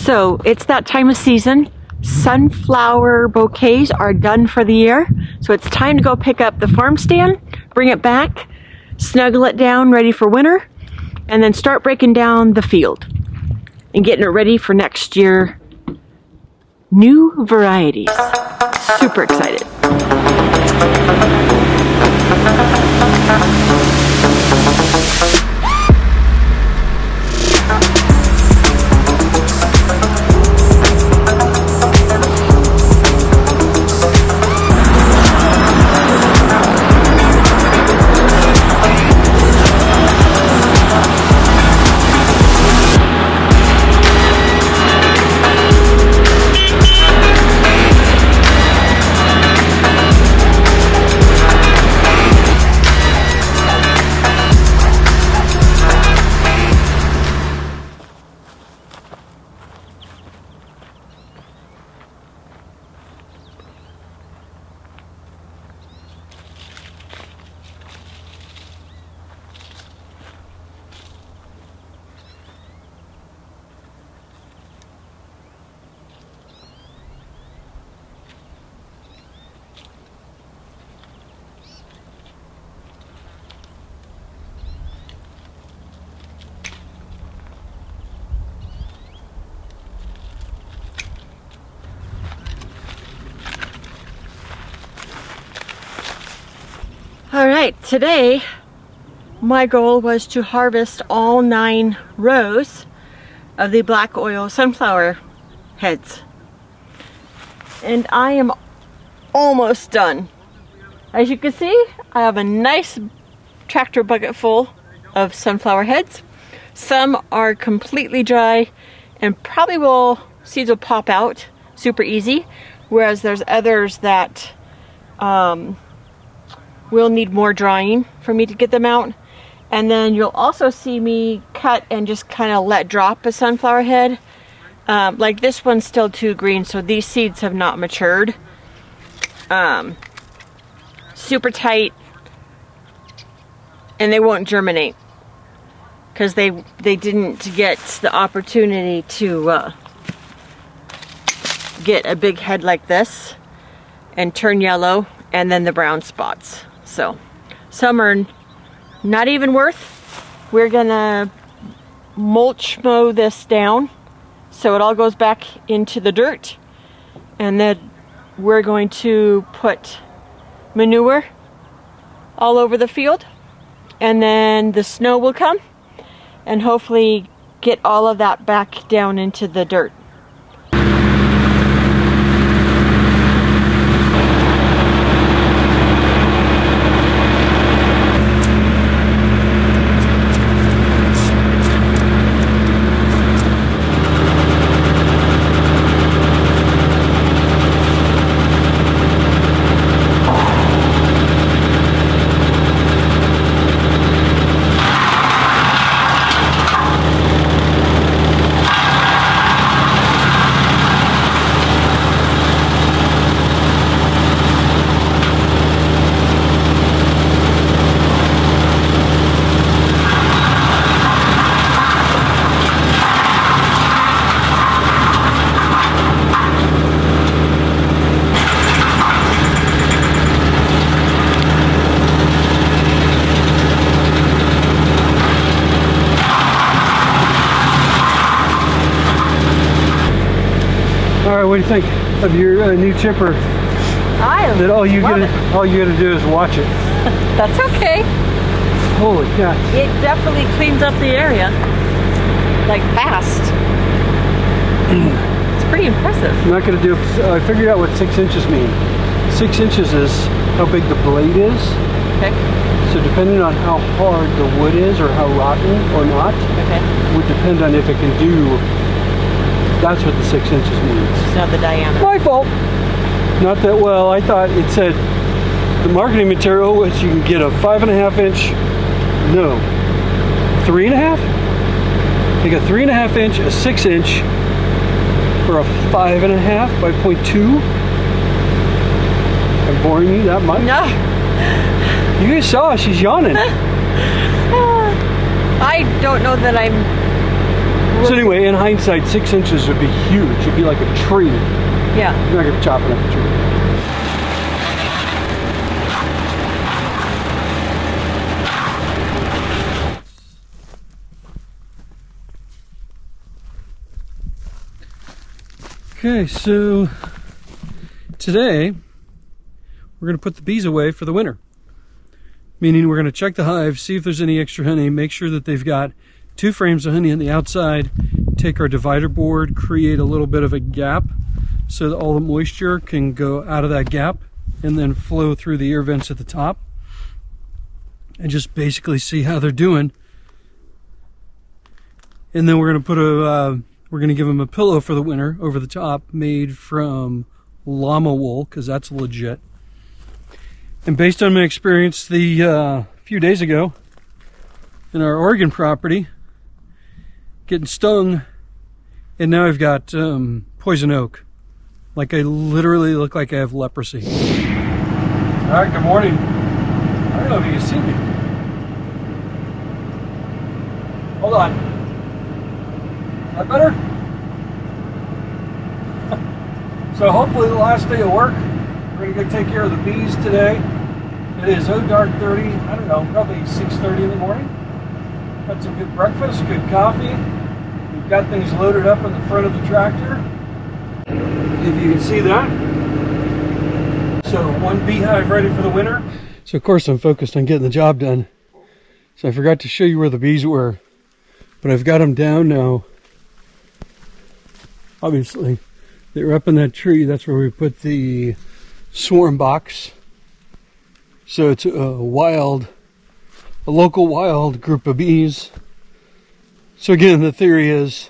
So it's that time of season. Sunflower bouquets are done for the year. So it's time to go pick up the Farmstand, bring it back, snuggle it down, ready for winter, and then start breaking down the field and getting it ready for next year. New varieties. Super excited. All right, today my goal was to harvest all 9 rows of the black oil sunflower heads. And I am almost done. As you can see, I have a nice tractor bucket full of sunflower heads. Some are completely dry and probably seeds will pop out super easy, whereas there's others that will need more drying for me to get them out. And then you'll also see me cut and just kind of let drop a sunflower head. Like this one's still too green, so these seeds have not matured. Super tight, and they won't germinate because they didn't get the opportunity to get a big head like this and turn yellow, and then the brown spots. So some are not even worth. We're gonna mulch mow this down so it all goes back into the dirt, and then we're going to put manure all over the field, and then the snow will come and hopefully get all of that back down into the dirt. What do you think of your new chipper? That all you gotta do is watch it. That's okay. Holy cow! It definitely cleans up the area, like fast. It's pretty impressive. I'm not gonna do. I figured out what 6 inches mean. 6 inches is how big the blade is. Okay. So depending on how hard the wood is or how rotten or not, would depend on if it can do. That's what the 6 inches means. It's not the diameter. My fault. Not that well. I thought it said the marketing material was you can get a 5.5 inch. No, 3.5. Like a 3.5 inch, a 6 inch, or a 5.5, 5.2. I'm boring you that much? No. You guys saw she's yawning. I don't know that I'm So anyway, in hindsight, 6 inches would be huge. It'd be like a tree. Yeah. You're not going to chop it up a tree. Okay, so today we're going to put the bees away for the winter. Meaning we're going to check the hive, see if there's any extra honey, make sure that they've got 2 frames of honey on the outside, take our divider board, create a little bit of a gap so that all the moisture can go out of that gap and then flow through the air vents at the top. And just basically see how they're doing. And then we're going to put we're going to give them a pillow for the winter over the top made from llama wool, because that's legit. And based on my experience the few days ago in our Oregon property, getting stung, and now I've got poison oak. Like I literally look like I have leprosy. All right, good morning. I don't know if you can see me. Hold on. Is that better? So hopefully the last day of work, we're gonna go take care of the bees today. It is dark 30, I don't know, probably 6:30 in the morning. Got some good breakfast, good coffee. We've got things loaded up in the front of the tractor. If you can see that. So 1 beehive ready for the winter. So of course I'm focused on getting the job done. So I forgot to show you where the bees were, but I've got them down now. Obviously, they were up in that tree. That's where we put the swarm box. So it's a local wild group of bees. So again, the theory is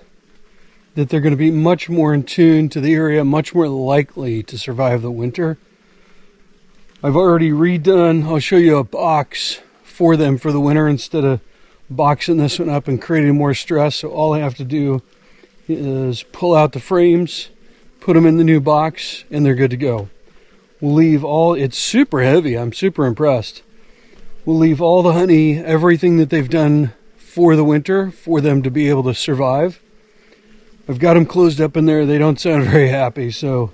that they're going to be much more in tune to the area, much more likely to survive the winter. I've already redone, I'll show you a box for them for the winter instead of boxing this one up and creating more stress. So all I have to do is pull out the frames, put them in the new box, and they're good to go. We'll leave all, it's super heavy, I'm super impressed. We'll leave all the honey, everything that they've done for the winter, for them to be able to survive. I've got them closed up in there, they don't sound very happy, so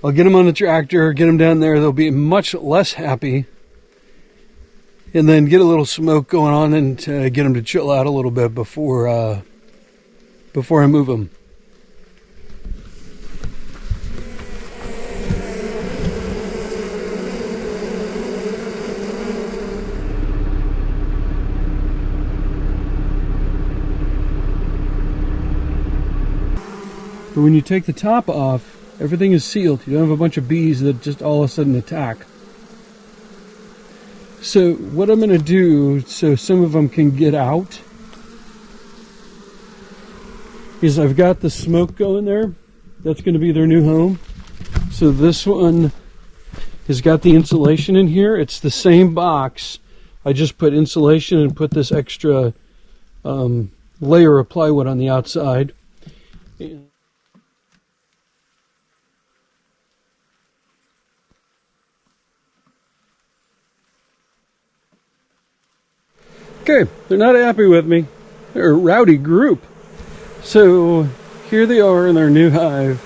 I'll get them on the tractor, get them down there, they'll be much less happy. And then get a little smoke going on and get them to chill out a little bit before I move them. But when you take the top off, everything is sealed. You don't have a bunch of bees that just all of a sudden attack. So what I'm going to do, so some of them can get out, is I've got the smoke going there. That's going to be their new home. So this one has got the insulation in here. It's the same box. I just put insulation and put this extra layer of plywood on the outside. Okay, they're not happy with me. They're a rowdy group. So here they are in their new hive.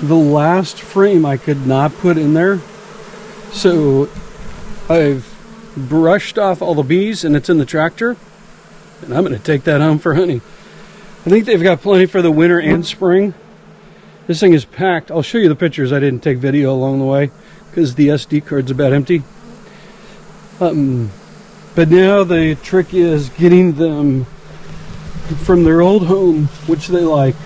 The last frame I could not put in there. So I've brushed off all the bees and it's in the tractor. And I'm going to take that home for honey. I think they've got plenty for the winter and spring. This thing is packed. I'll show you the pictures. I didn't take video along the way because the SD card's about empty. But now the trick is getting them from their old home, which they like,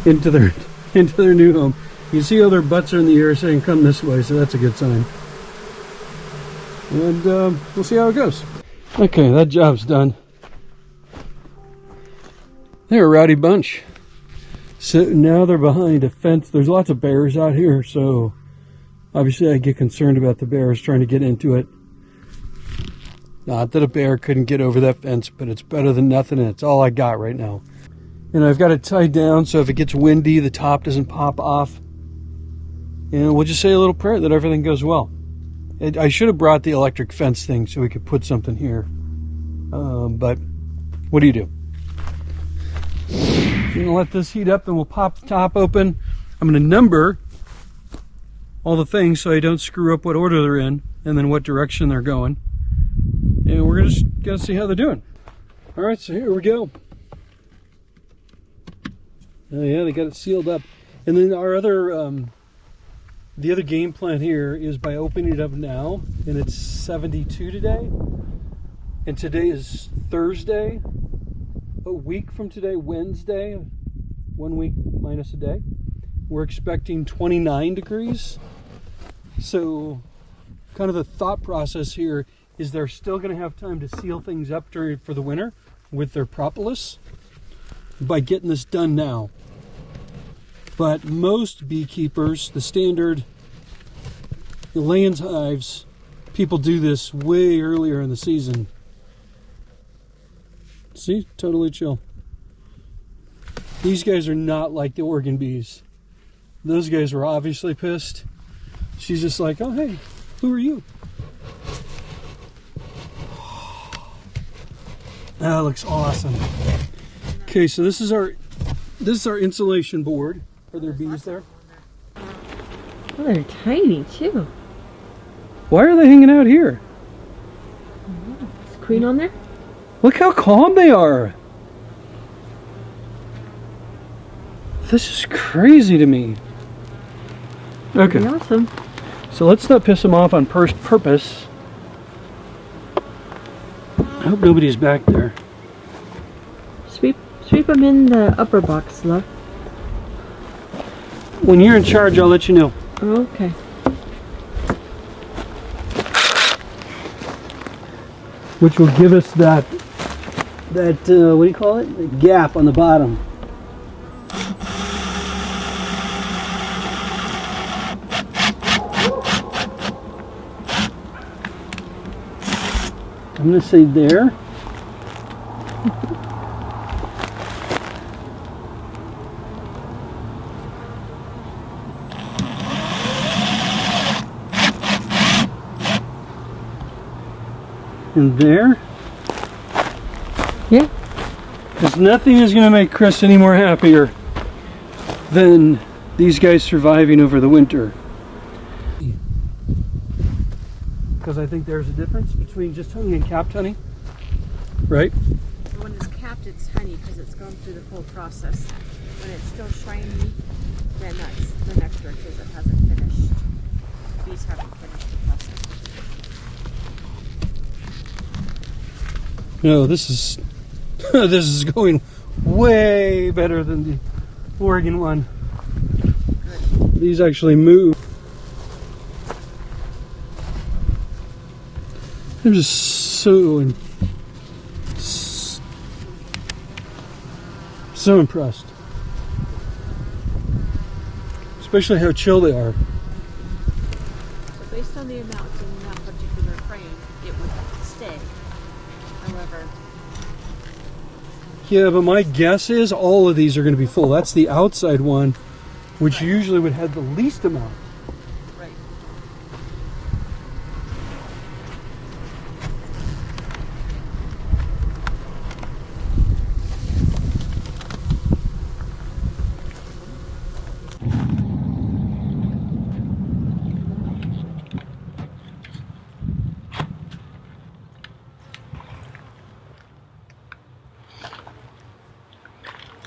into their new home. You see how their butts are in the air saying come this way, so that's a good sign. And we'll see how it goes. Okay, that job's done. They're a rowdy bunch. So now they're behind a fence. There's lots of bears out here, so obviously I get concerned about the bears trying to get into it. Not that a bear couldn't get over that fence, but it's better than nothing, and it's all I got right now. And I've got it tied down so if it gets windy, the top doesn't pop off. And we'll just say a little prayer that everything goes well. I should have brought the electric fence thing so we could put something here. But What do you do? I'm gonna let this heat up and we'll pop the top open. I'm gonna number all the things so I don't screw up what order they're in and then what direction they're going. And we're just gonna see how they're doing. All right, so here we go. Oh yeah, they got it sealed up. And then our other, the other game plan here is by opening it up now, and it's 72 today. And today is Thursday. A week from today, Wednesday, 1 week minus a day, we're expecting 29 degrees. So kind of the thought process here is they're still going to have time to seal things up for the winter with their propolis by getting this done now. But most beekeepers, the standard Layens hives, people do this way earlier in the season. See, totally chill. These guys are not like the Oregon bees. Those guys were obviously pissed. She's just like, oh hey, who are you? That looks awesome. Okay, so this is our insulation board. Are there bees there? Oh, they're tiny too. Why are they hanging out here? Is Queen on there? Look how calm they are. This is crazy to me. Okay. Pretty awesome. So let's not piss them off on purpose. I hope nobody's back there. Sweep them in the upper box, love. When you're in charge, I'll let you know. Okay. Which will give us that what do you call it? The gap on the bottom. I'm going to say there. And there. Yeah. Because nothing is going to make Chris any more happier than these guys surviving over the winter. Because I think there's a difference between just honey and capped honey, right? When it's capped, it's honey because it's gone through the whole process. When it's still shiny, then that's the nectar because it hasn't finished. Bees haven't finished the process. No, this is this is going way better than the Oregon one. Good. These actually move. I'm just so impressed. Especially how chill they are. So based on the amount in that particular frame, it would stay. However, yeah, but my guess is all of these are going to be full. That's the outside one, which usually would have the least amount. right.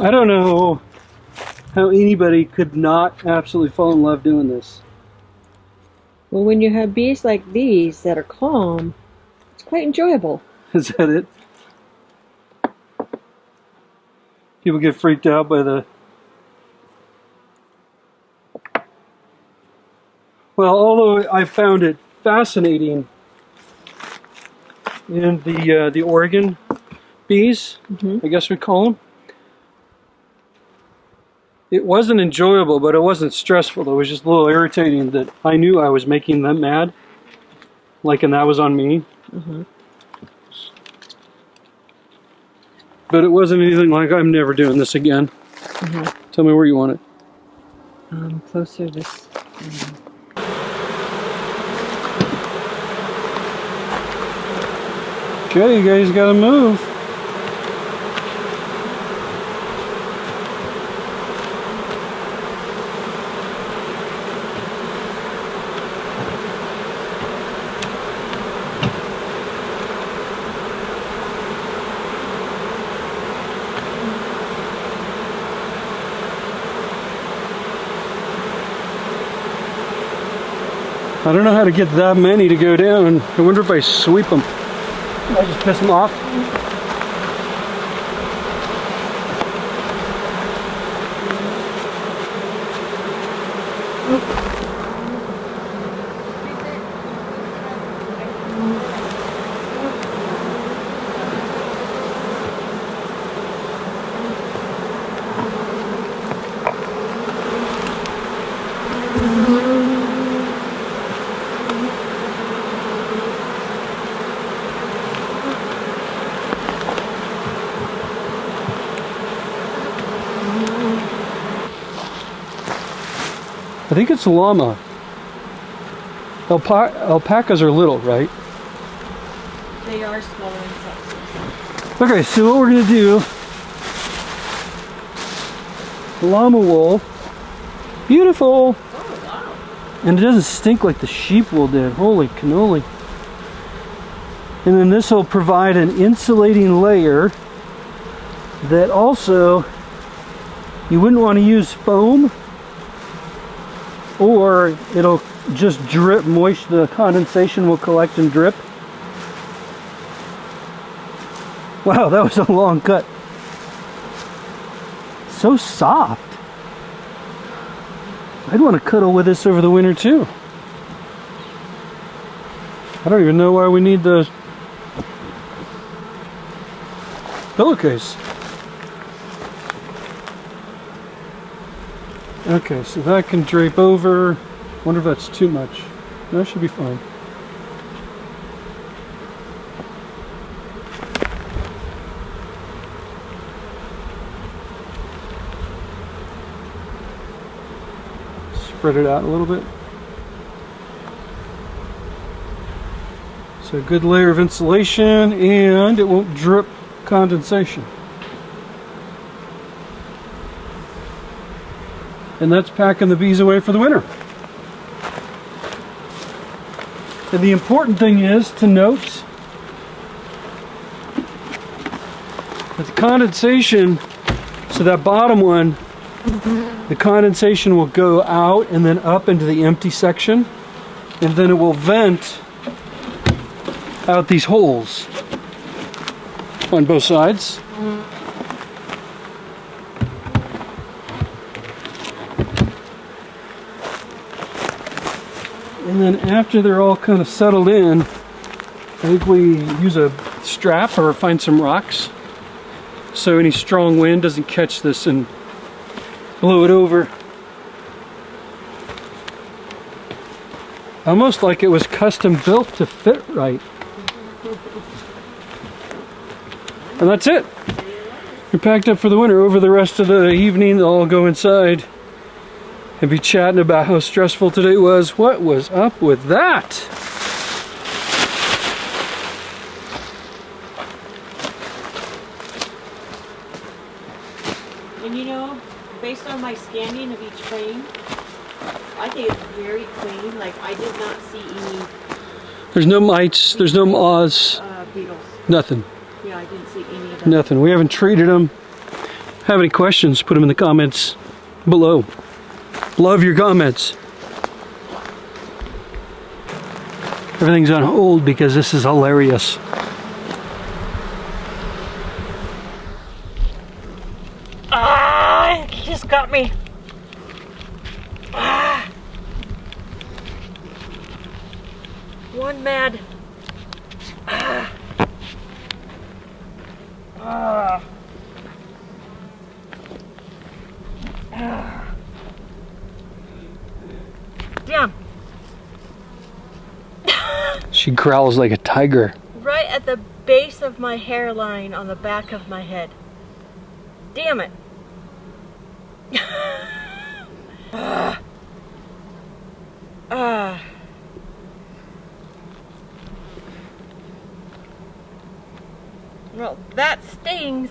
I don't know how anybody could not absolutely fall in love doing this. Well, when you have bees like these that are calm, it's quite enjoyable. Is that it? People get freaked out by the... Well, although I found it fascinating in the Oregon bees, I guess we'd call them. It wasn't enjoyable, but it wasn't stressful. It was just a little irritating that I knew I was making them mad. Like, and that was on me. But it wasn't anything like, I'm never doing this again. Tell me where you want it. Closer this. Okay, you guys gotta move. I don't know how to get that many to go down. I wonder if I sweep them. I just piss them off. I think it's a llama. Alpacas are little, right? They are smaller in size. Okay, so what we're going to do, llama wool, beautiful. Oh, wow. And it doesn't stink like the sheep wool did. Holy cannoli. And then this will provide an insulating layer that also, you wouldn't want to use foam, or it'll just drip moisture. The condensation will collect and drip. Wow, that was a long cut. So soft. I'd want to cuddle with this over the winter too. I don't even know why we need the pillowcase. Okay, so that can drape over. Wonder if that's too much. That should be fine. Spread it out a little bit. So a good layer of insulation, and it won't drip condensation. And that's packing the bees away for the winter. And the important thing is to note that the condensation, so that bottom one, the condensation will go out and then up into the empty section, and then it will vent out these holes on both sides. And then after they're all kind of settled in, I think we use a strap or find some rocks so any strong wind doesn't catch this and blow it over. Almost like it was custom built to fit right. And that's it. You're packed up for the winter. Over the rest of the evening, I'll go inside and be chatting about how stressful today was. What was up with that? And you know, based on my scanning of each frame, I think it's very clean. Like, I did not see any... There's no mites, there's no moths. Beetles. Nothing. Yeah, I didn't see any of that. Nothing. We haven't treated them. Have any questions, put them in the comments below. Love your comments. Everything's on hold because this is hilarious. Ah, he just got me. Ah. One mad. Ah. Ah. Ah. Damn. She growls like a tiger. Right at the base of my hairline on the back of my head. Damn it. Well, that stings.